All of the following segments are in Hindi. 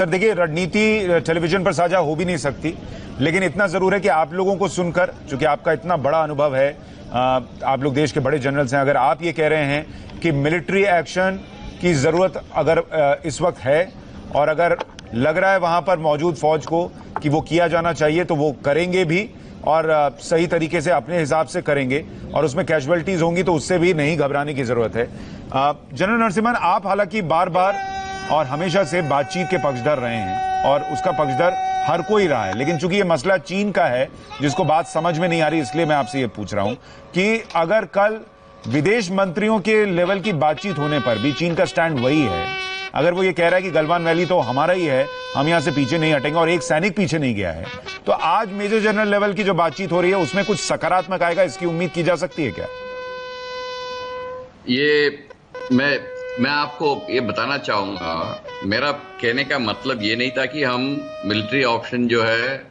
सर देखिए, रणनीति टेलीविजन पर साझा हो भी नहीं सकती, लेकिन इतना जरूर है कि आप लोगों को सुनकर, चूंकि आपका इतना बड़ा अनुभव है, आप लोग देश के बड़े जनरल्स हैं, अगर आप ये कह रहे हैं कि मिलिट्री एक्शन की जरूरत अगर इस वक्त है और अगर लग रहा है वहां पर मौजूद फौज को कि वो किया जाना चाहिए, तो वो करेंगे भी और सही तरीके से अपने हिसाब से करेंगे और उसमें कैजुअलिटीज होंगी तो उससे भी नहीं घबराने की जरूरत है। जनरल नरसिम्हन, आप हालांकि बार बार और हमेशा से बातचीत के पक्षधर रहे हैं और उसका पक्षधर हर कोई रहा है, लेकिन चूंकि ये मसला चीन का है जिसको बात समझ में नहीं आ रही, इसलिए मैं आपसे ये पूछ रहा हूं कि अगर कल विदेश मंत्रियों के लेवल की बातचीत होने पर भी चीन का स्टैंड वही है, अगर वो ये कह रहा है कि गलवान वैली तो हमारा ही है, हम यहां से पीछे नहीं हटेंगे और एक सैनिक पीछे नहीं गया है, तो आज मेजर जनरल लेवल की जो बातचीत हो रही है उसमें कुछ सकारात्मक आएगा, इसकी उम्मीद की जा सकती है क्या? ये मैं आपको ये बताना चाहूंगा, मेरा कहने का मतलब ये नहीं था कि हम मिलिट्री ऑप्शन जो है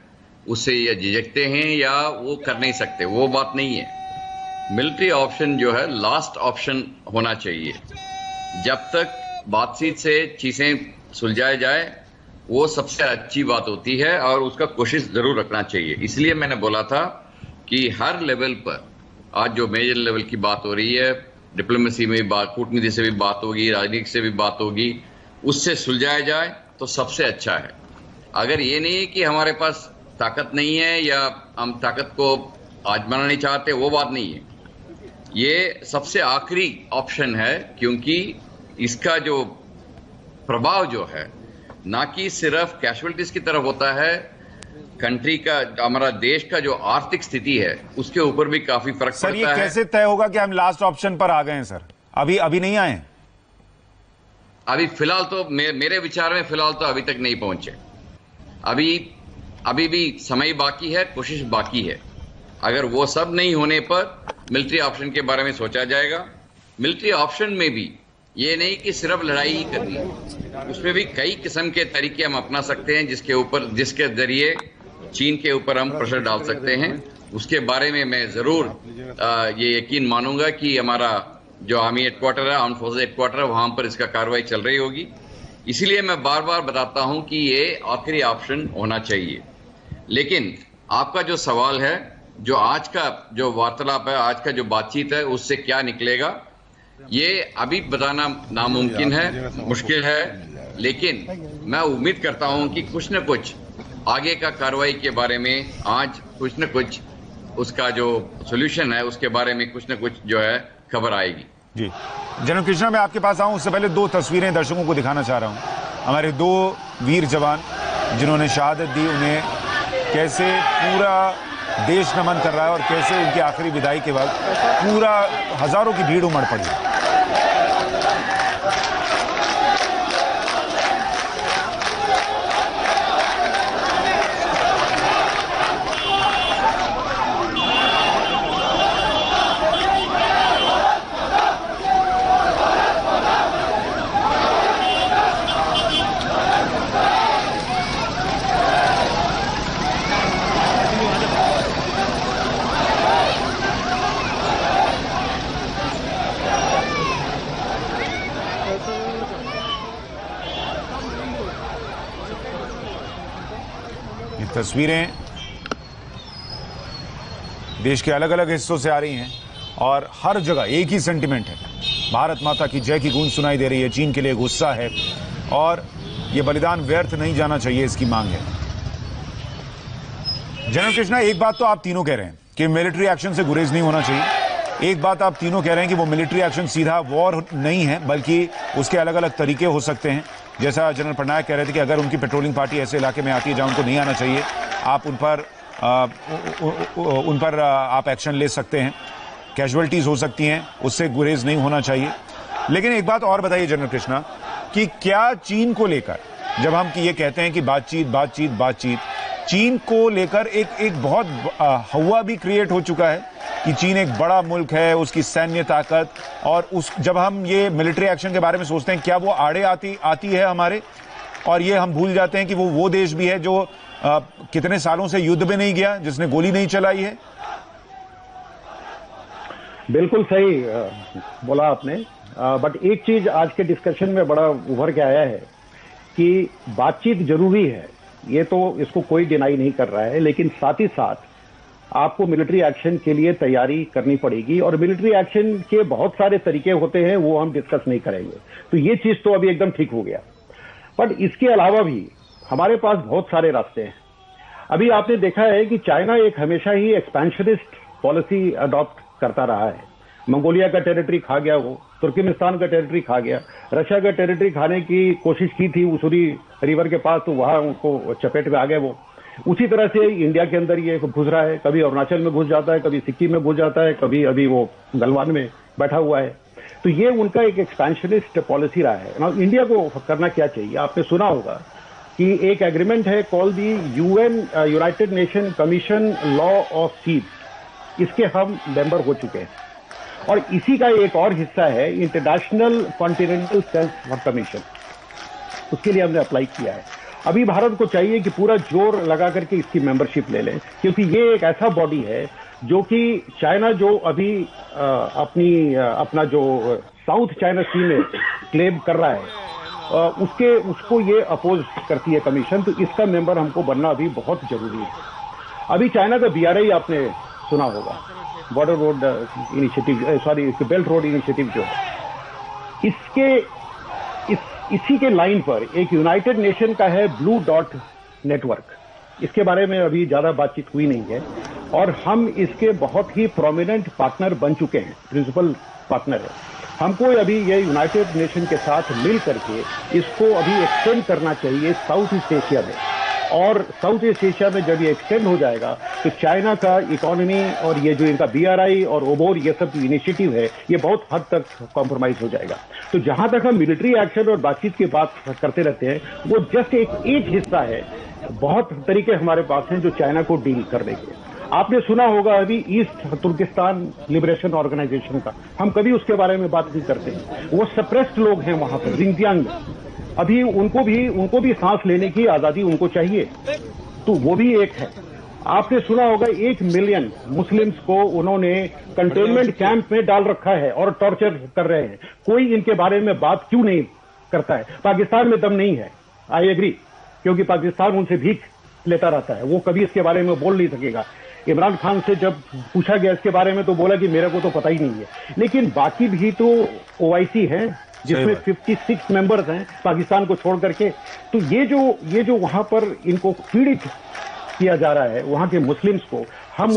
उससे या झिझकते हैं या वो कर नहीं सकते, वो बात नहीं है। मिलिट्री ऑप्शन जो है लास्ट ऑप्शन होना चाहिए। जब तक बातचीत से चीजें सुलझाई जाए वो सबसे अच्छी बात होती है और उसका कोशिश जरूर रखना चाहिए। इसलिए मैंने बोला था कि हर लेवल पर आज जो मेजर लेवल की बात हो रही है, डिप्लोमेसी में बात, कूटनीति से भी बात होगी, राजनीति से भी बात होगी, उससे सुलझाया जाए तो सबसे अच्छा है। अगर ये नहीं है कि हमारे पास ताकत नहीं है या हम ताकत को आजमाना नहीं चाहते, वो बात नहीं है। ये सबसे आखिरी ऑप्शन है, क्योंकि इसका जो प्रभाव जो है ना कि सिर्फ कैजुअलिटीज की तरफ होता है, कंट्री का, हमारा देश का जो आर्थिक स्थिति है उसके ऊपर भी काफी फर्क पड़ता है। सर ये कैसे तय होगा कि हम लास्ट ऑप्शन पर आ गए हैं? सर अभी नहीं आए? अभी फिलहाल तो मेरे विचार में फिलहाल तो अभी तक नहीं पहुंचे। अभी भी समय बाकी है, कोशिश बाकी है। अगर वो सब नहीं होने पर मिलिट्री ऑप्शन के बारे में सोचा जाएगा। मिलिट्री ऑप्शन में भी ये नहीं कि सिर्फ लड़ाई ही करनी है, उसमें भी कई किस्म के तरीके हम अपना सकते हैं जिसके जरिए चीन के ऊपर हम प्रेशर डाल सकते हैं। उसके बारे में मैं जरूर ये यकीन मानूंगा कि हमारा जो आर्मी हेडक्वार्टर है, आर्म फोर्सेज हेडक्वार्टर है, वहां पर इसका कार्रवाई चल रही होगी। इसीलिए मैं बार बार बताता हूं कि ये आखिरी ऑप्शन होना चाहिए। लेकिन आपका जो सवाल है, जो आज का जो वार्तालाप है, आज का जो बातचीत है, उससे क्या निकलेगा ये अभी बताना नामुमकिन है, मुश्किल है। लेकिन मैं उम्मीद करता हूं कि कुछ न कुछ आगे का कार्रवाई के बारे में आज कुछ न कुछ उसका जो सॉल्यूशन है उसके बारे में कुछ न कुछ जो है खबर आएगी। जी जनरल कृष्णा, मैं आपके पास आऊं उससे पहले दो तस्वीरें दर्शकों को दिखाना चाह रहा हूं। हमारे दो वीर जवान जिन्होंने शहादत दी, उन्हें कैसे पूरा देश नमन कर रहा है और कैसे उनकी आखिरी विदाई के वक्त पूरा हजारों की भीड़ उमड़ पड़ी। ये तस्वीरें देश के अलग अलग हिस्सों से आ रही हैं और हर जगह एक ही सेंटिमेंट है, भारत माता की जय की गूंज सुनाई दे रही है। चीन के लिए गुस्सा है और ये बलिदान व्यर्थ नहीं जाना चाहिए, इसकी मांग है। जनरल कृष्णा, एक बात तो आप तीनों कह रहे हैं कि मिलिट्री एक्शन से गुरेज नहीं होना चाहिए। एक बात आप तीनों कह रहे हैं कि वो मिलिट्री एक्शन सीधा वॉर नहीं है, बल्कि उसके अलग अलग तरीके हो सकते हैं। जैसा जनरल पटनायक कह रहे थे कि अगर उनकी पेट्रोलिंग पार्टी ऐसे इलाके में आती है जहां उनको नहीं आना चाहिए, आप उन पर आप एक्शन ले सकते हैं, कैजुअलिटीज हो सकती हैं, उससे गुरेज नहीं होना चाहिए। लेकिन एक बात और बताइए जनरल कृष्णा, कि क्या चीन को लेकर जब हम ये कहते हैं कि बातचीत, चीन को लेकर एक बहुत हवा भी क्रिएट हो चुका है कि चीन एक बड़ा मुल्क है, उसकी सैन्य ताकत, और जब हम ये मिलिट्री एक्शन के बारे में सोचते हैं, क्या वो आड़े आती है हमारे, और ये हम भूल जाते हैं कि वो देश भी है जो कितने सालों से युद्ध में नहीं गया, जिसने गोली नहीं चलाई है। बिल्कुल सही बोला आपने, बट एक चीज आज के डिस्कशन में बड़ा उभर के आया है कि बातचीत जरूरी है, ये तो इसको कोई डिनाई नहीं कर रहा है, लेकिन साथ ही साथ आपको मिलिट्री एक्शन के लिए तैयारी करनी पड़ेगी और मिलिट्री एक्शन के बहुत सारे तरीके होते हैं, वो हम डिस्कस नहीं करेंगे। तो ये चीज तो अभी एकदम ठीक हो गया, बट इसके अलावा भी हमारे पास बहुत सारे रास्ते हैं। अभी आपने देखा है कि चाइना एक हमेशा ही एक्सपेंशनिस्ट पॉलिसी अडॉप्ट करता रहा है। मंगोलिया का टेरिटरी खा गया, वो तुर्कमेनिस्तान का टेरिटरी खा गया, रशिया का टेरिटरी खाने की कोशिश की थी उसूरी रिवर के पास, तो वहां उनको चपेट में आ गए वो। उसी तरह से इंडिया के अंदर ये घुस रहा है, कभी अरुणाचल में घुस जाता है, कभी सिक्किम में घुस जाता है, कभी अभी वो गलवान में बैठा हुआ है। तो ये उनका एक एक्सपेंशनिस्ट पॉलिसी रहा है। नाउ इंडिया को करना क्या चाहिए? आपने सुना होगा कि एक एग्रीमेंट है call the UN united nation commission law of seas, इसके हम मेंबर हो चुके हैं। और इसी का एक और हिस्सा है इंटरनेशनल कॉन्टिनेंटल सेल्फ कमीशन, उसके लिए हमने अप्लाई किया है। अभी भारत को चाहिए कि पूरा जोर लगा करके इसकी मेंबरशिप ले लें, क्योंकि ये एक ऐसा बॉडी है जो कि चाइना जो अभी अपना जो साउथ चाइना सी में क्लेम कर रहा है, उसको ये अपोज करती है कमीशन। तो इसका मेंबर हमको बनना अभी बहुत जरूरी है। अभी चाइना का BRI आपने सुना होगा, border road initiative, belt road initiative जो है, इसी के लाइन पर एक यूनाइटेड नेशन का है ब्लू डॉट नेटवर्क। इसके बारे में अभी ज्यादा बातचीत हुई नहीं है और हम इसके बहुत ही प्रोमिनेंट पार्टनर बन चुके हैं, प्रिंसिपल पार्टनर है। हमको अभी ये यूनाइटेड नेशन के साथ मिल करके इसको अभी एक्सटेंड करना चाहिए साउथ ईस्ट एशिया में। और साउथ ईस्ट एशिया में जब ये एक्सटेंड हो जाएगा तो चाइना का इकोनॉमी और ये जो इनका BRI और ओबोर ये सब इनिशिएटिव है, ये बहुत हद तक कॉम्प्रोमाइज हो जाएगा। तो जहां तक हम मिलिट्री एक्शन और बातचीत की बात करते रहते हैं, वो जस्ट एक हिस्सा है। बहुत तरीके हमारे पास हैं जो चाइना को डील करने के। आपने सुना होगा अभी ईस्ट तुर्किस्तान लिबरेशन ऑर्गेनाइजेशन का, हम कभी उसके बारे में बात नहीं करते। वो सप्रेस्ड लोग हैं वहां पर जिंजियांग में, अभी उनको भी सांस लेने की आजादी उनको चाहिए, तो वो भी एक है। आपने सुना होगा 1 मिलियन मुस्लिम्स को उन्होंने कंटेनमेंट कैंप में डाल रखा है और टॉर्चर कर रहे हैं। कोई इनके बारे में बात क्यों नहीं करता है? पाकिस्तान में दम नहीं है, आई एग्री, क्योंकि पाकिस्तान उनसे भीख लेता रहता है, वो कभी इसके बारे में बोल नहीं सकेगा। इमरान खान से जब पूछा गया इसके बारे में तो बोला कि मेरे को तो पता ही नहीं है। लेकिन बाकी भी तो OIC है जिसमें 56 मेंबर्स हैं पाकिस्तान को छोड़ करके। तो ये जो वहां पर इनको पीड़ित किया जा रहा है वहां के मुस्लिम्स को, हम